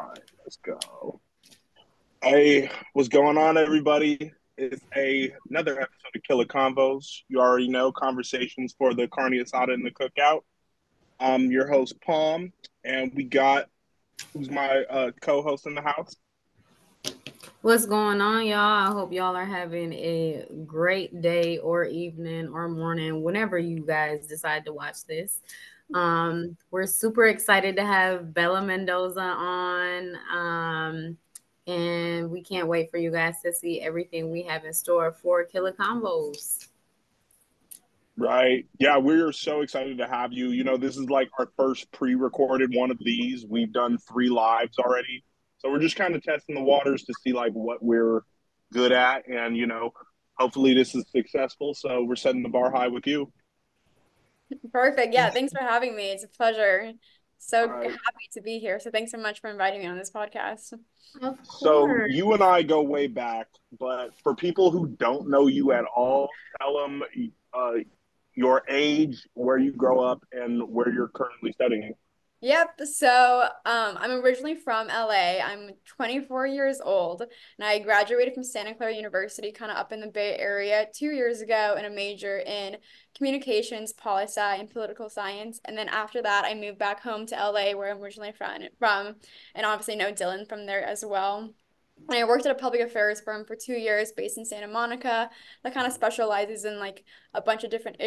right, let's go. Hey, what's going on, everybody? It's another episode of Killa Convos. You already know conversations for the carne asada and the cookout. I'm your host, Palm, and we got who's my co-host in the house. What's going on, y'all? I hope y'all are having a great day or evening or morning, whenever you guys decide to watch this. We're super excited to have Bella Mendoza on. And we can't wait for you guys to see everything we have in store for Killer Combos. Right? Yeah, we're so excited to have you. This is like our first pre-recorded one of these. We've done three lives already, so we're just kind of testing the waters to see like what we're good at, and hopefully this is successful. So we're setting the bar high with you. Perfect. Yeah, thanks for having me. It's a pleasure. All So right. happy to be here. So thanks so much for inviting me on this podcast. Of So course. you and I go way back, but for people who don't know you at all, tell them uh, your age, where you grow up, and where you're currently studying. Yep. So I'm originally from LA. I'm 24 years old, and I graduated from Santa Clara University, kind of up in the Bay Area, 2 years ago, in a major in communications, poli sci, and political science. And then after that, I moved back home to LA, where I'm originally from, and obviously know Dylan from there as well. And I worked at a public affairs firm for 2 years based in Santa Monica that kind of specializes in like a bunch of different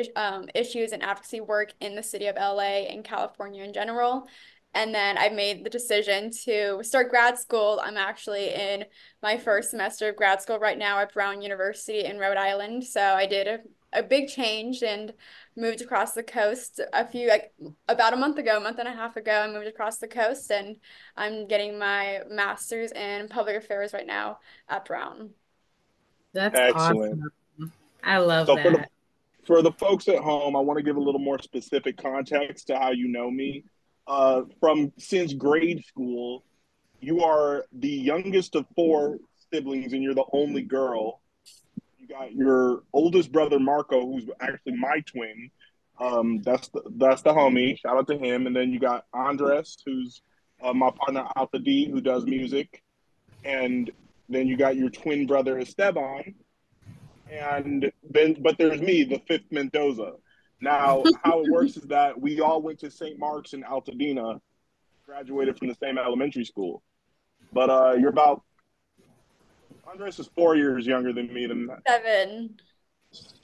issues and advocacy work in the city of LA and California in general. And then I made the decision to start grad school. I'm actually in my first semester of grad school right now at Brown University in Rhode Island. So I did a big change and moved across the coast about a month ago, a month and a half ago. I moved across the coast and I'm getting my master's in public affairs right now at Brown. That's Excellent. awesome. I love So that. for the folks at home, I want to give a little more specific context to how you know me. From since grade school, you are the youngest of four siblings, and you're the only girl. You got your oldest brother Marco, who's actually my twin. That's the homie. Shout out to him. And then you got Andres, who's my partner Alpha D, who does music. And then you got your twin brother Esteban, and then but there's me, the fifth Mendoza. Now, how it works is that we all went to St. Mark's in Altadena, graduated from the same elementary school. But you're about Andres is 4 years younger than me. Than that. Seven.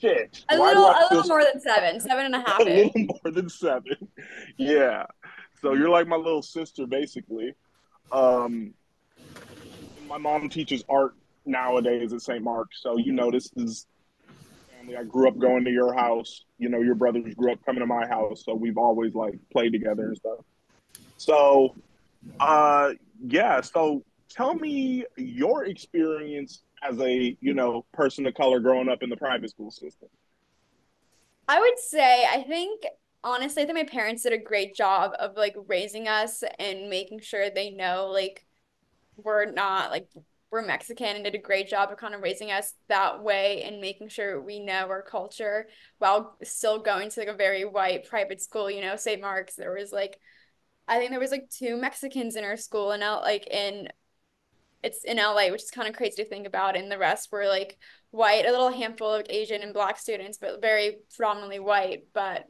Shit. A Why little do I a feel little more than seven. Seven and a a half-ish. little more than seven? Yeah. So you're like my little sister, basically. Um, my mom teaches art nowadays at St. Mark's, so this is family. I grew up going to your house. Your brothers grew up coming to my house, so we've always like played together and stuff. So, uh, yeah. So, tell me your experience as a person of color growing up in the private school system. I would say, honestly, I think my parents did a great job of like raising us and making sure they know like we're not like we're Mexican and did a great job of kind of raising us that way and making sure we know our culture while still going to like a very white private school, St. Mark's. I think there was like two Mexicans in our school and out like in it's in LA, which is kind of crazy to think about. And the rest were like white, a little handful of Asian and Black students, but very predominantly white. But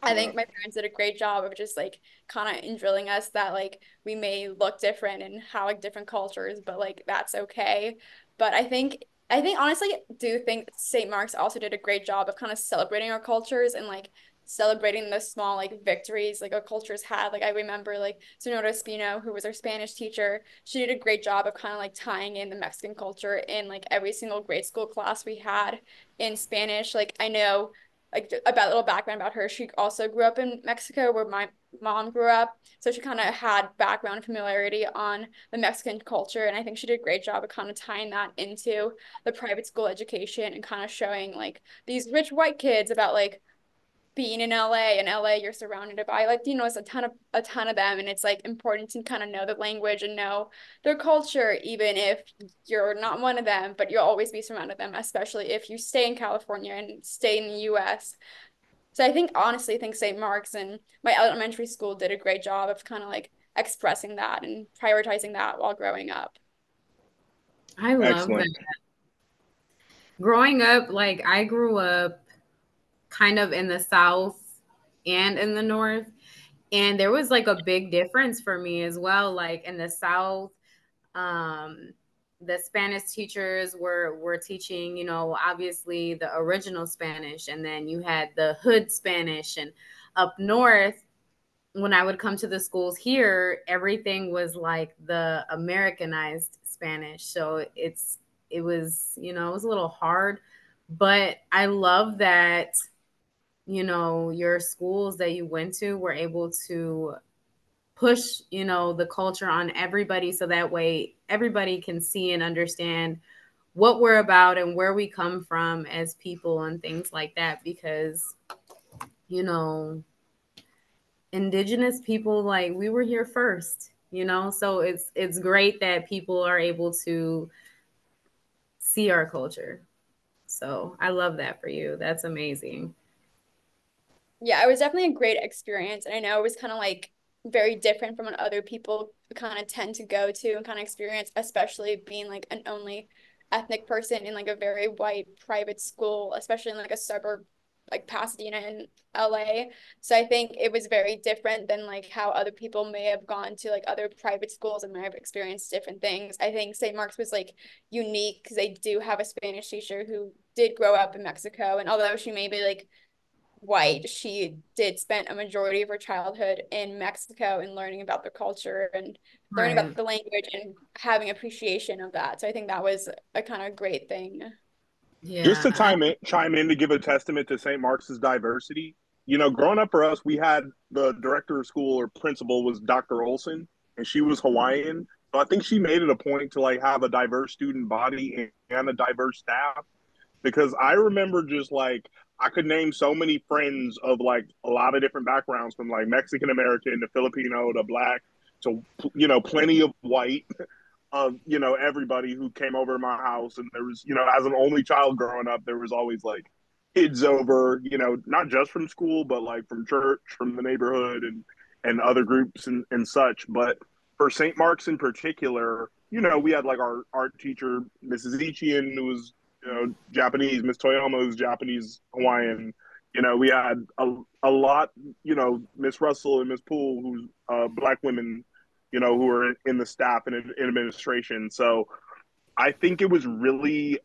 I Yeah. think my parents did a great job of just like kind of indrilling us that like we may look different and have like different cultures, but like that's okay. But I think honestly do think St. Mark's also did a great job of kind of celebrating our cultures and like celebrating the small like victories like our cultures had. Like I remember like Sonora Espino, who was our Spanish teacher, she did a great job of kind of like tying in the Mexican culture in like every single grade school class we had in Spanish. Like I know like about a little background about her. She also grew up in Mexico where my mom grew up. So she kind of had background familiarity on the Mexican culture. And I think she did a great job of kind of tying that into the private school education and kind of showing like these rich white kids about like being in LA. In LA, you're surrounded by Latinos, a ton of them, and it's like important to kind of know the language and know their culture, even if you're not one of them, but you'll always be surrounded them, especially if you stay in California and stay in the US. So I think honestly, I think St. Mark's and my elementary school did a great job of kind of like expressing that and prioritizing that while growing up. I love that. Excellent. Growing up, like I grew up kind of in the South and in the North. And there was like a big difference for me as well. Like in the South, um, the Spanish teachers were teaching, you know, obviously the original Spanish, and then you had the hood Spanish. And up north, when I would come to the schools here, everything was like the Americanized Spanish. So it was, you know, it was a little hard, but I love that, you know, your schools that you went to were able to push, you know, the culture on everybody so that way everybody can see and understand what we're about and where we come from as people and things like that, because, you know, indigenous people, like we were here first, you know, so it's great that people are able to see our culture. So I love that for you. That's amazing. Yeah, it was definitely a great experience. And I know it was kind of like very different from what other people kind of tend to go to and kind of experience, especially being like an only ethnic person in like a very white private school, especially in like a suburb like Pasadena and LA. So I think it was very different than like how other people may have gone to like other private schools and may have experienced different things. I think St. Mark's was like unique because they do have a Spanish teacher who did grow up in Mexico. And although she may be like white, she did spend a majority of her childhood in Mexico and learning about the culture and learning about Right. the language and having appreciation of that. So I think that was a kind of great thing. Just Yeah. to chime in to give a testament to St. Mark's diversity, you know, growing up for us, we had the director of school or principal was Dr. Olson, and she was Hawaiian. So I think she made it a point to like have a diverse student body and a diverse staff, because I remember just like I could name so many friends of like a lot of different backgrounds, from like Mexican American to Filipino to black to, you know, plenty of white, of, you know, everybody who came over to my house. And there was, you know, as an only child growing up, there was always like kids over, you know, not just from school but like from church, from the neighborhood, and other groups and such. But for St. Mark's in particular, you know, we had like our art teacher, Mrs. Ichian, who was, you know, Japanese, Miss Toyama, who's Japanese Hawaiian. You know, we had a lot, you know, Miss Russell and Miss Poole, who's black women, you know, who are in the staff and in administration. So I think it was really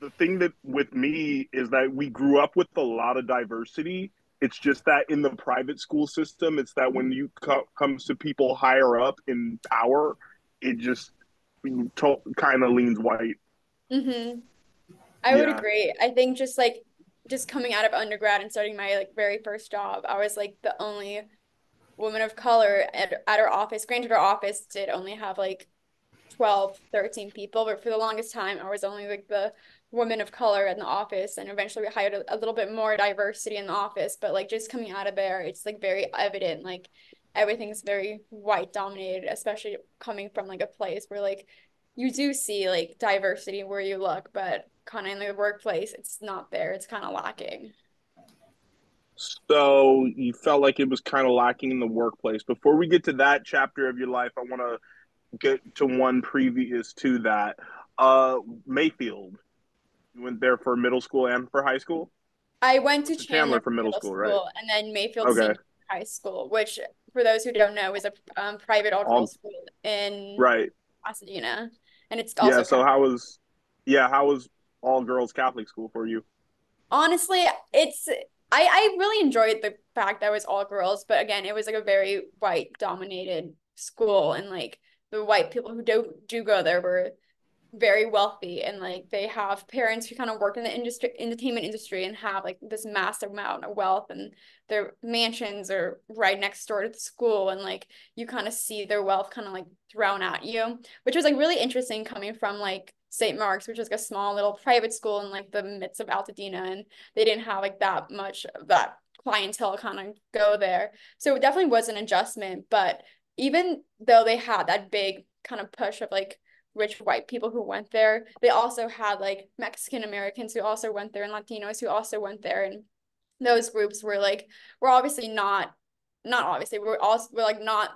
the thing that with me is that we grew up with a lot of diversity. It's just that in the private school system, it's that when you comes to people higher up in power, it just kind of leans white. Mm-hmm. I would Yeah. agree. I think just like just coming out of undergrad and starting my like very first job, I was like the only woman of color at our office. Granted, our office did only have like 12, 13 people, but for the longest time, I was only like the woman of color in the office. And eventually we hired a little bit more diversity in the office. But like just coming out of there, it's like very evident, like everything's very white dominated, especially coming from like a place where like you do see like diversity where you look, but kind of in the workplace, it's not there. It's kind of lacking. So you felt like it was kind of lacking in the workplace. Before we get to that chapter of your life, I want to get to one previous to that. Mayfield. You went there for middle school and for high school? I went to To Chandler Chandler for for middle middle school, right? school and then Mayfield Okay. Senior High School, which for those who don't know is a private all-girls All school in right. Pasadena, and it's Yeah, also so Catholic. how was all girls Catholic school for you? Honestly, it's I really enjoyed the fact that it was all girls, but again, it was like a very white dominated school, and like the white people who do go there were very wealthy, and like they have parents who kind of work in the industry entertainment industry and have like this massive amount of wealth, and their mansions are right next door to the school, and like you kind of see their wealth kind of like thrown at you, which was like really interesting coming from like St. Mark's, which is like a small little private school in like the midst of Altadena, and they didn't have like that much of that clientele kind of go there. So it definitely was an adjustment, but even though they had that big kind of push of like rich white people who went there, they also had like Mexican Americans who also went there and Latinos who also went there. And those groups were like we're obviously not obviously we're like not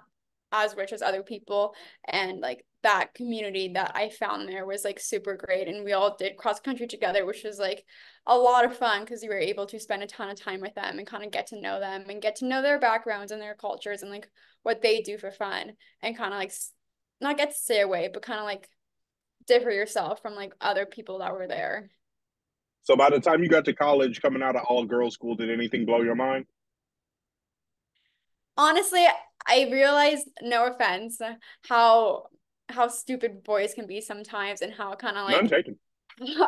as rich as other people, and like that community that I found there was like super great, and we all did cross country together, which was like a lot of fun because you were able to spend a ton of time with them and kind of get to know them and get to know their backgrounds and their cultures and like what they do for fun, and kind of like not get to stay away but kind of like differ yourself from like other people that were there. So by the time you got to college, coming out of all girls school, did anything blow your mind? Honestly, I realized, no offense, how how stupid boys can be sometimes, and how kind of None like taken.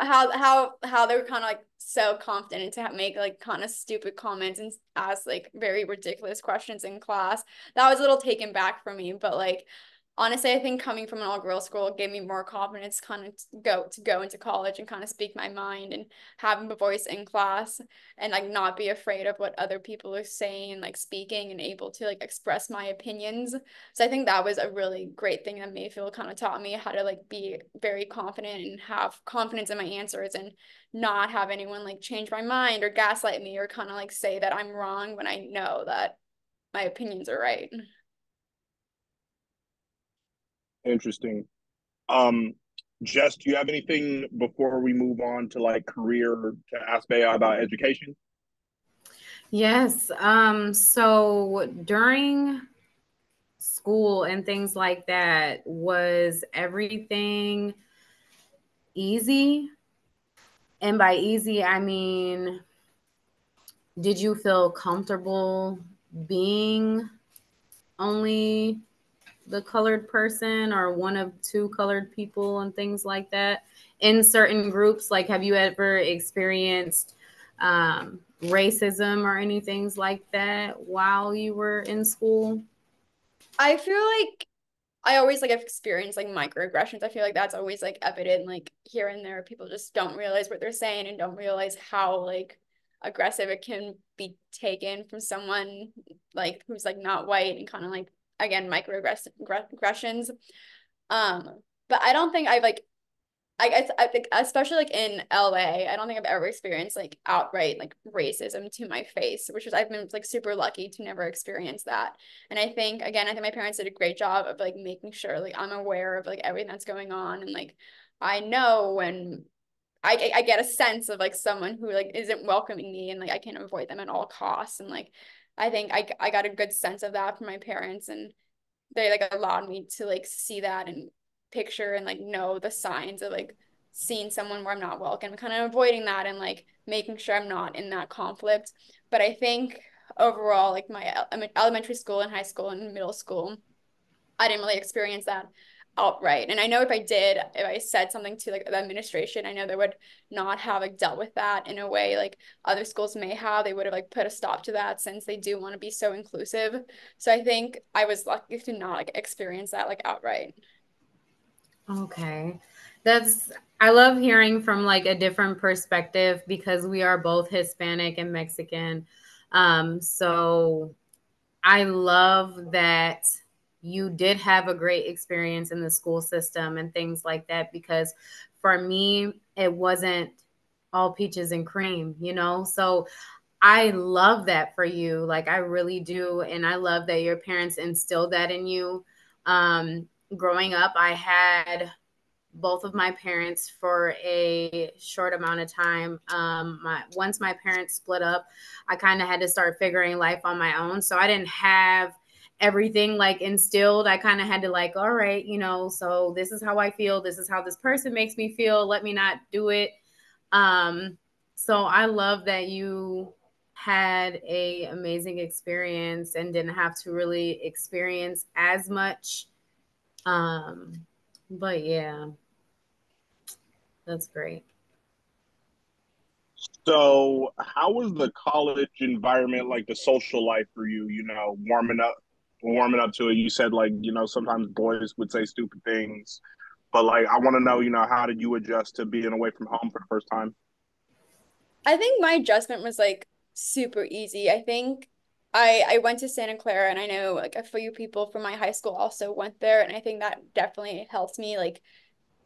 how they were kind of like so confident to make like kind of stupid comments and ask like very ridiculous questions in class. That was a little taken back for me, but like honestly, I think coming from an all-girls school gave me more confidence kind of to go into college and kind of speak my mind and having a voice in class and like not be afraid of what other people are saying and like speaking and able to like express my opinions. So I think that was a really great thing that Mayfield kind of taught me how to like be very confident and have confidence in my answers and not have anyone like change my mind or gaslight me or kind of like say that I'm wrong when I know that my opinions are right. Interesting. Um, Jess, do you have anything before we move on to like career to ask Bea about education? Yes. So during school and things like that, was everything easy? And by easy, I mean, did you feel comfortable being only the colored person or one of two colored people and things like that in certain groups? Like, have you ever experienced racism or anything like that while you were in school? I feel like I always like have experienced like microaggressions. I feel like that's always like evident, like here and there. People just don't realize what they're saying and don't realize how like aggressive it can be taken from someone like who's like not white and kind of like again microaggressions. But I don't think I've like I think especially like in LA, I don't think I've ever experienced like outright like racism to my face, which is I've been like super lucky to never experience that. And I think again, I think my parents did a great job of like making sure like I'm aware of like everything that's going on and like I know when I get a sense of like someone who like isn't welcoming me and like I can avoid them at all costs. And like I think I got a good sense of that from my parents, and they like allowed me to like see that and picture and like know the signs of like seeing someone where I'm not welcome, kind of avoiding that and like making sure I'm not in that conflict. But I think overall, like my elementary school and high school and middle school, I didn't really experience that outright. And I know if I did, if I said something to like the administration, I know they would not have like dealt with that in a way like other schools may have. They would have like put a stop to that since they do want to be so inclusive. So I think I was lucky to not like experience that like outright. Okay. That's, I love hearing from like a different perspective because we are both Hispanic and Mexican. So I love that you did have a great experience in the school system and things like that, because for me, it wasn't all peaches and cream, you know? So I love that for you. Like, I really do. And I love that your parents instilled that in you. Growing up, I had both of my parents for a short amount of time. Once my parents split up, I kind of had to start figuring life on my own. So I didn't have everything like instilled. I kind of had to like, all right, you know, so this is how I feel. This is how this person makes me feel. Let me not do it. Um, so I love that you had a amazing experience and didn't have to really experience as much. Um, but yeah, that's great. So, how was the college environment, like the social life for you? You know, warming up to it. You said like, you know, sometimes boys would say stupid things, but like, I want to know, you know, how did you adjust to being away from home for the first time? I think my adjustment was like super easy. I think I went to Santa Clara, and I know like a few people from my high school also went there, and I think that definitely helped me like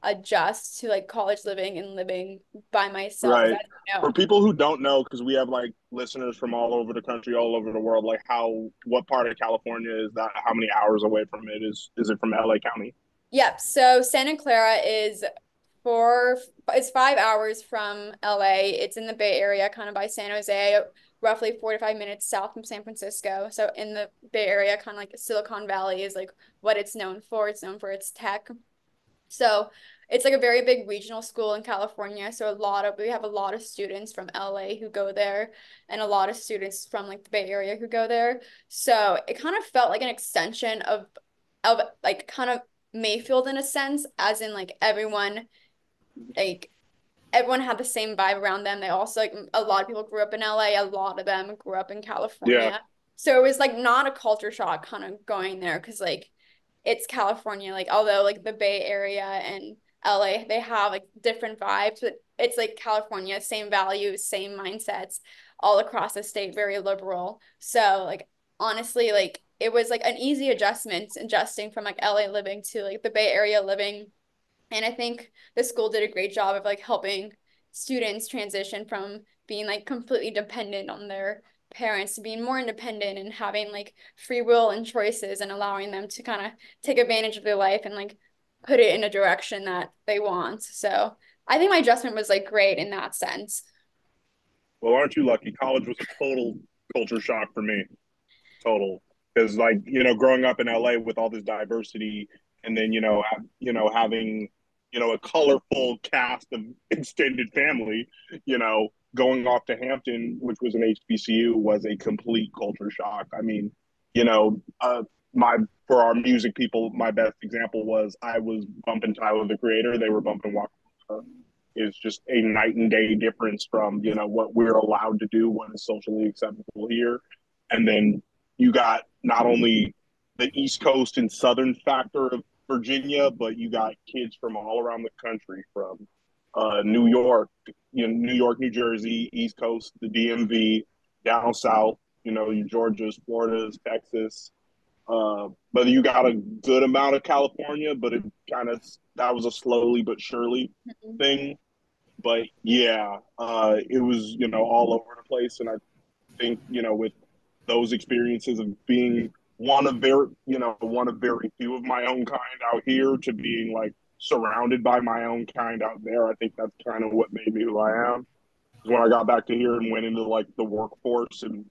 adjust to like college living and living by myself. Right. Because as you For know, people who don't know, because we have like listeners from all over the country, all over the world, like what part of California is that? How many hours away from it is it from LA County? yep. So Santa Clara is four, it's 5 hours from LA. It's in the Bay Area, kind of by San Jose, roughly 45 minutes south from San Francisco. So in the Bay Area, kind of like Silicon Valley is like what it's known for. It's known for its tech. So it's like a very big regional school in California. So we have a lot of students from LA who go there and a lot of students from like the Bay Area who go there. So it kind of felt like an extension of like kind of Mayfield in a sense, as in like everyone had the same vibe around them. They also like a lot of people grew up in LA, a lot of them grew up in Yeah. California. So it was like not a culture shock kind of going there because like it's California. Like although like the Bay Area and LA, they have like different vibes, but it's like California, same values, same mindsets all across the state, very liberal. So like honestly, like it was like an easy adjustment adjusting from like LA living to like the Bay Area living. And I think the school did a great job of like helping students transition from being like completely dependent on their parents to being more independent and having like free will and choices and allowing them to kind of take advantage of their life and like put it in a direction that they want. So I think my adjustment was like great in that sense. Well, aren't you lucky? College was a total culture shock for me. Total. Because like, growing up in LA with all this diversity and then, having, a colorful cast of extended family, going off to Hampton, which was an HBCU, was a complete culture shock. I mean, you know, uh, my for our music people, my best example was I was bumping Tyler the Creator, they were bumping Waka Flocka. Is just a night and day difference from what we're allowed to do, what is socially acceptable here, and then you got not only the East Coast and Southern factor of Virginia, but you got kids from all around the country, from New York, New York, New Jersey, East Coast, the DMV, down south, your Georgias, Floridas, Texas. But you got a good amount of California, but it kind of that was a slowly but surely thing. But yeah, it was all over the place, and I think with those experiences of being one of very few of my own kind out here to being like surrounded by my own kind out there, I think that's kind of what made me who I am. Because when I got back to here and went into like the workforce, and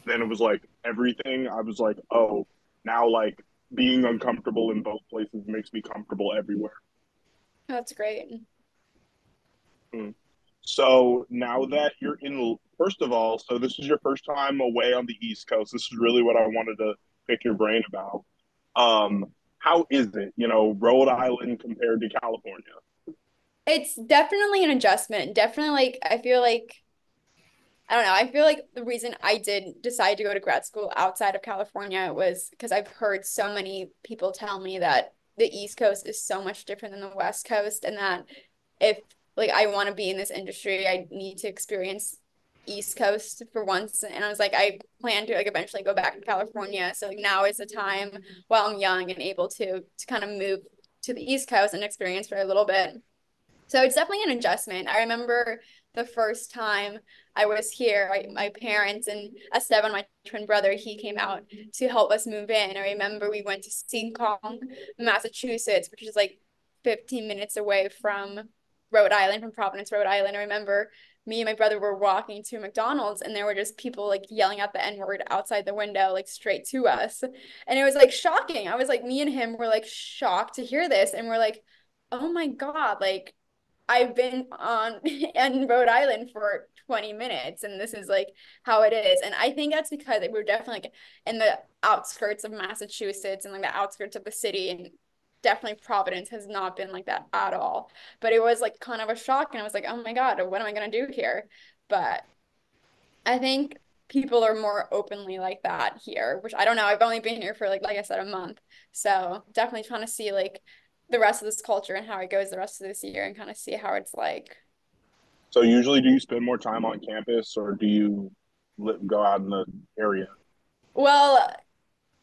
then it was like everything, I was like, oh, now like being uncomfortable in both places makes me comfortable everywhere. That's great. Mm. So now that you're in, first of all, so this is your first time away on the East Coast. This is really what I wanted to pick your brain about. How is it, Rhode Island compared to California? It's definitely an adjustment. Definitely like I feel like I don't know. I feel like the reason I did decide to go to grad school outside of California was because I've heard so many people tell me that the East Coast is so much different than the West Coast, and that if like I want to be in this industry, I need to experience East Coast for once. And I was like, I plan to like eventually go back to California. So like now is the time while I'm young and able to kind of move to the East Coast and experience for a little bit. So it's definitely an adjustment. I remember the first time I was here, my parents and Esteban, my twin brother, he came out to help us move in. I remember we went to Seacon, Massachusetts, which is like 15 minutes away from Rhode Island, from Providence, Rhode Island. I remember me and my brother were walking to McDonald's and there were just people like yelling out the N-word outside the window, like straight to us. And it was like shocking. I was like, me and him were like shocked to hear this. And we're like, oh my God, like I've been on in Rhode Island for 20 minutes and this is like how it is. And I think that's because we were definitely like in the outskirts of Massachusetts and like the outskirts of the city, and definitely Providence has not been like that at all. But it was like kind of a shock and I was like, oh my God, what am I gonna do here? But I think people are more openly like that here, which I don't know. I've only been here for like I said, a month. So definitely trying to see like the rest of this culture and how it goes the rest of this year and kind of see how it's like. So usually, do you spend more time on campus or do you go out in the area? Well,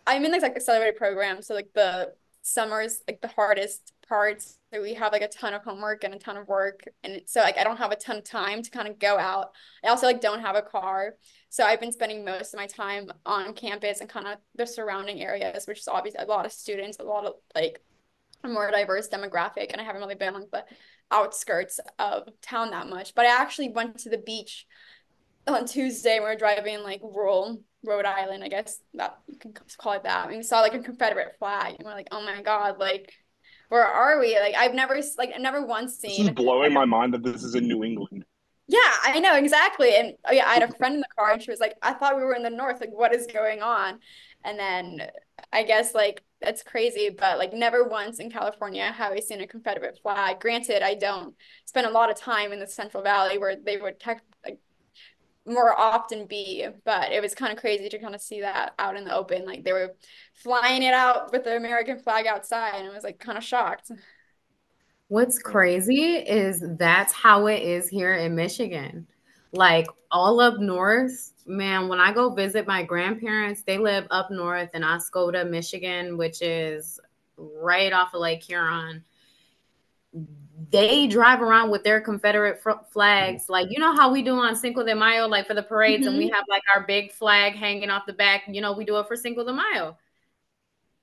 I'm in like accelerated program, so like the summer's like the hardest parts. So we have like a ton of homework and a ton of work. And so like I don't have a ton of time to kind of go out. I also like don't have a car. So I've been spending most of my time on campus and kind of the surrounding areas, which is obviously a lot of students, a lot of like a more diverse demographic. And I haven't really been on the outskirts of town that much. But I actually went to the beach on Tuesday. We were driving like rural Rhode Island, I guess that you can call it that. And we saw like a Confederate flag, and we're like, oh my God, like where are we? Like I've never once This is seen. blowing my mind that this is in New England. Yeah, I know exactly. And oh yeah, I had a friend in the car, and she was like, I thought we were in the north. Like, what is going on? And then I guess like that's crazy, but like never once in California have I seen a Confederate flag. Granted, I don't spend a lot of time in the Central Valley where they would like more often be, but it was kind of crazy to kind of see that out in the open. Like they were flying it out with the American flag outside, and I was like kind of shocked. What's crazy is that's how it is here in Michigan. Like all up north, man, when I go visit my grandparents, they live up north in Oscoda, Michigan, which is right off of Lake Huron. They drive around with their Confederate flags. Like, you know how we do on Cinco de Mayo, like for the parades, and we have like our big flag hanging off the back. You know, we do it for Cinco de Mayo.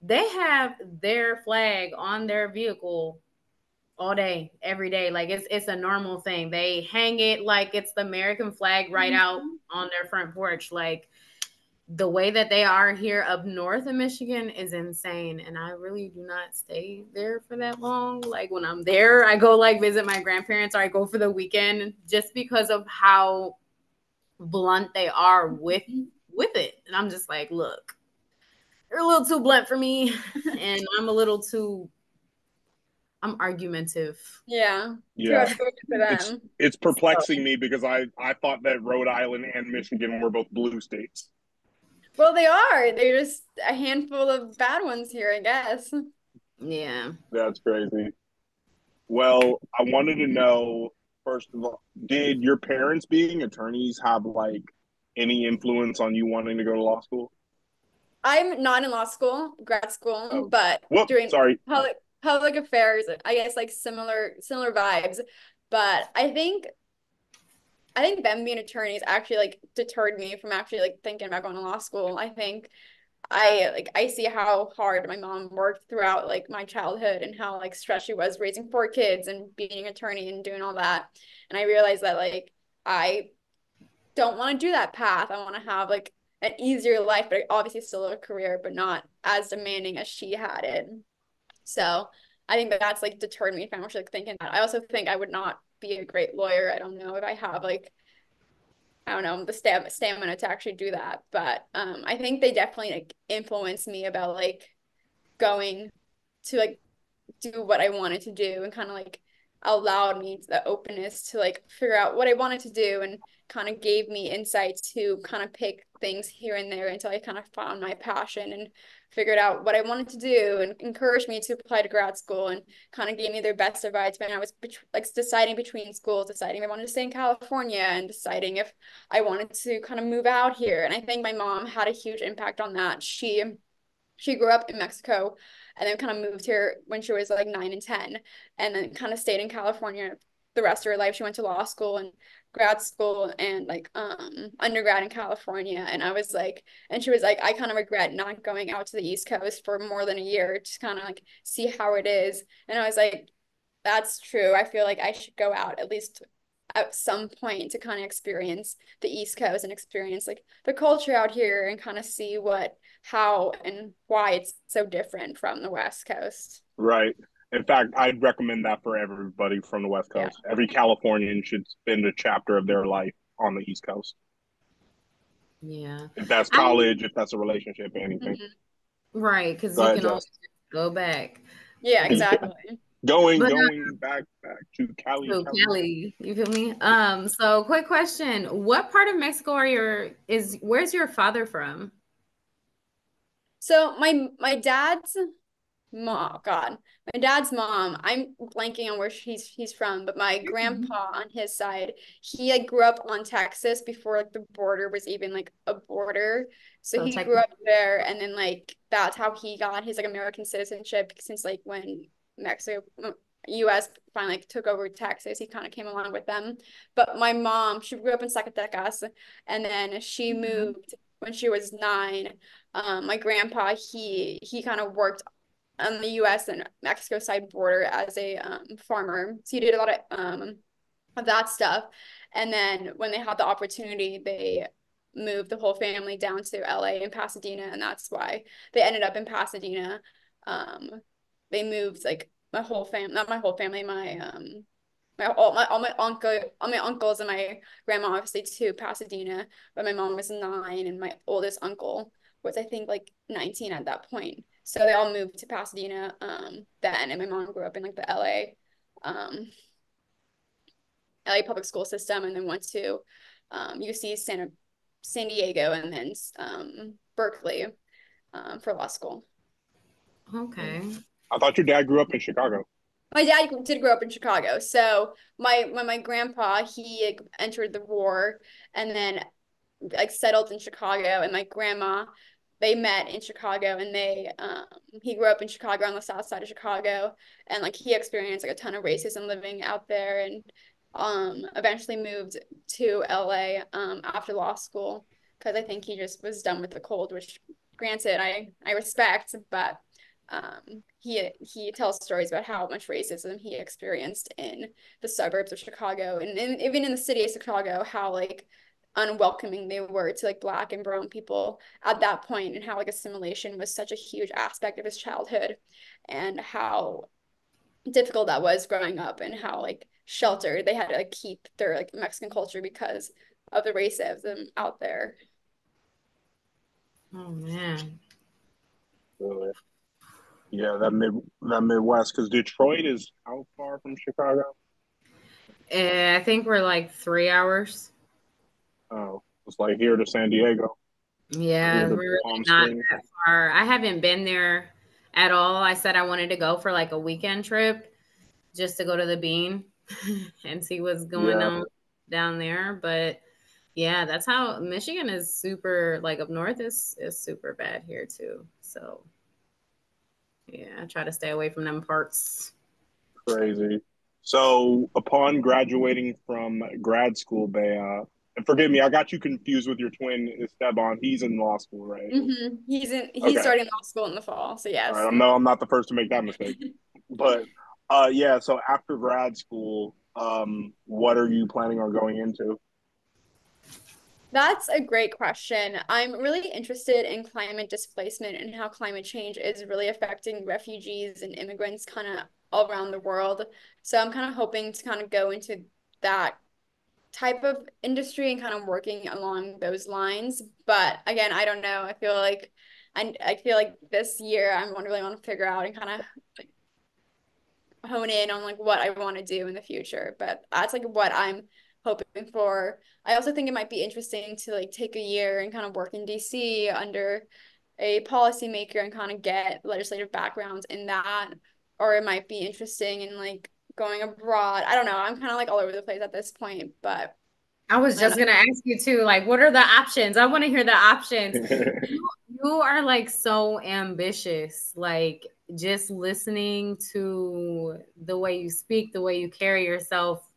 They have their flag on their vehicle all day, every day. Like it's a normal thing. They hang it like it's the American flag right out on their front porch. Like the way that they are here up north in Michigan is insane. And I really do not stay there for that long. Like when I'm there, I go like visit my grandparents, or I go for the weekend, just because of how blunt they are with it. And I'm just like, look, you're a little too blunt for me. And I'm argumentative. Yeah. Yeah. Too outspoken for them. It's perplexing me because I thought that Rhode Island and Michigan were both blue states. Well, they are. They're just a handful of bad ones here, I guess. Yeah. That's crazy. Well, I wanted to know, first of all, did your parents being attorneys have like any influence on you wanting to go to law school? I'm not in law school, grad school, Oh, but doing sorry. public affairs, I guess like similar vibes. But I think them being attorneys actually like deterred me from actually like thinking about going to law school. I think I see how hard my mom worked throughout like my childhood and how like stressed she was raising four kids and being an attorney and doing all that. And I realized that like I don't want to do that path. I want to have like an easier life, but obviously still a career, but not as demanding as she had it. So I think that's like deterred me from actually like thinking that. I also think I would not be a great lawyer. I don't know if I have like I don't know the stamina to actually do that. But I think they definitely like influenced me about like going to like do what I wanted to do and kind of like allowed me the openness to like figure out what I wanted to do and kind of gave me insights to kind of pick things here and there until I kind of found my passion and figured out what I wanted to do and encouraged me to apply to grad school and kind of gave me their best advice when I was like deciding between schools, deciding if I wanted to stay in California and deciding if I wanted to kind of move out here. And I think my mom had a huge impact on that. She grew up in Mexico and then kind of moved here when she was like 9 and 10 and then kind of stayed in California the rest of her life. She went to law school and grad school and like undergrad in California. And I was like, and she was like, I kind of regret not going out to the East Coast for more than a year to kind of like see how it is. And I was like, that's true. I feel like I should go out at least at some point to kind of experience the East Coast and experience like the culture out here and kind of see how and why it's so different from the West Coast. Right. In fact, I'd recommend that for everybody from the West Coast. Yeah. Every Californian should spend a chapter of their life on the East Coast. Yeah. If that's college, if that's a relationship, anything. Right, because you can always go back. Yeah, exactly. Going back to Cali. So Cali, you feel me? So quick question. What part of Mexico where's your father from? So my dad's mom, God, my dad's mom, I'm blanking on where he's from, but my grandpa on his side, he like grew up on Texas before like the border was even like a border. So So he grew technically, up there, and then like that's how he got his like American citizenship, since like when Mexico US finally like, took over Texas, he kind of came along with them. But my mom, she grew up in Zacatecas, and then she moved when she was 9. My grandpa, he kind of worked on the U.S. and Mexico side border as a farmer. So he did a lot of that stuff. And then when they had the opportunity, they moved the whole family down to LA and Pasadena, and that's why they ended up in Pasadena. Um, they moved like my whole family, not my whole family, all my uncles and my grandma obviously to Pasadena, but my mom was 9 and my oldest uncle was I think like 19 at that point. So they all moved to Pasadena then, and my mom grew up in like the LA public school system, and then went to UC San Diego, and then Berkeley for law school. okay. I thought your dad grew up in Chicago. My dad did grow up in Chicago. So my grandpa, he entered the war and then like settled in Chicago, and my grandma, they met in Chicago, and they he grew up in Chicago on the south side of Chicago, and like he experienced like a ton of racism living out there, and eventually moved to LA after law school, because I think he just was done with the cold, which granted I respect, but he tells stories about how much racism he experienced in the suburbs of Chicago, and even in the city of Chicago, how like unwelcoming they were to like Black and brown people at that point, and how like assimilation was such a huge aspect of his childhood, and how difficult that was growing up, and how like sheltered they had to like keep their like Mexican culture because of the racism out there. Oh man. Really? Yeah, that Midwest, because Detroit is how far from Chicago? I think we're like 3 hours. Oh, it's like here to San Diego, here Yeah, to we're really Palm not Springs. that far. I haven't been there at all. I said I wanted to go for like a weekend trip just to go to the Bean and see what's going Yeah, on down there. But yeah, that's how Michigan is super like up north is super bad here too. So yeah, I try to stay away from them parts. crazy. So, upon graduating from grad school, Bea, and forgive me, I got you confused with your twin Esteban. He's in law school, right? He's Okay. starting law school in the fall, so All right. yes. I'm not the first to make that mistake. But yeah, so after grad school, what are you planning on going into? That's a great question. I'm really interested in climate displacement and how climate change is really affecting refugees and immigrants kind of all around the world. So I'm kind of hoping to kind of go into that type of industry and kind of working along those lines. But again, I don't know. I feel like this year I really want to figure out and kind of hone in on like what I want to do in the future. But that's like what I'm hoping for. I also think it might be interesting to like take a year and kind of work in DC under a policymaker and kind of get legislative backgrounds in that. Or it might be interesting in like going abroad. I don't know. I'm kind of like all over the place at this point, but I was I don't just know. gonna ask you too, like, what are the options? I want to hear the options. You are like so ambitious. Like just listening to the way you speak, the way you carry yourself,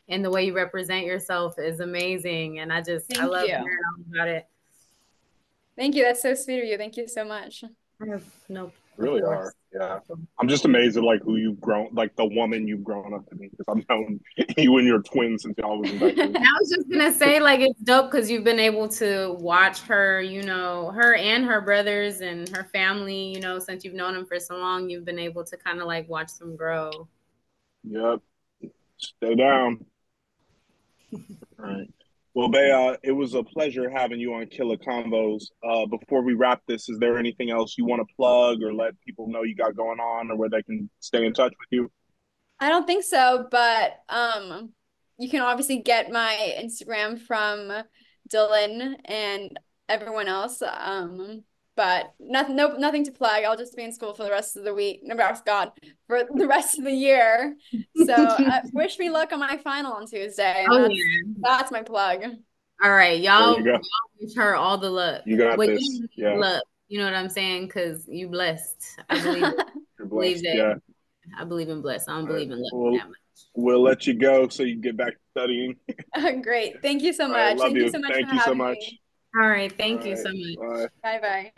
and the way you represent yourself is amazing. And I Thank love you. hearing all about it. Thank you. That's so sweet of you. Thank you so much. No, of Really are. course. Yeah. I'm just amazed at like who you've grown, like the woman you've grown up to be. Because I've known you and your twins since y'all was in diapers. And I was just gonna say, like, it's dope because you've been able to watch her, you know, her and her brothers and her family, you know, since you've known them for so long, you've been able to kind of like watch them grow. Yep. Stay down. All right. Well, Bea, it was a pleasure having you on Killa Convos. Before we wrap this, is there anything else you want to plug or let people know you got going on or where they can stay in touch with you? I don't think so, but you can obviously get my Instagram from Dylan and everyone else. But nothing to plug. I'll just be in school for the rest of the week. No, God, for the rest of the year. So wish me luck on my final on Tuesday. And that's my plug. All right, y'all wish her all the luck. You got this. Yeah. Luck. You know what I'm saying? Because you blessed. I believe it. You're blessed. Yeah. I believe in blessed. I don't believe in luck that much. We'll let you go so you can get back to studying. Great. Thank you so much. Right, love Thank you so much Thank for you so having much. me. All right. Thank you so much. Bye. Bye-bye.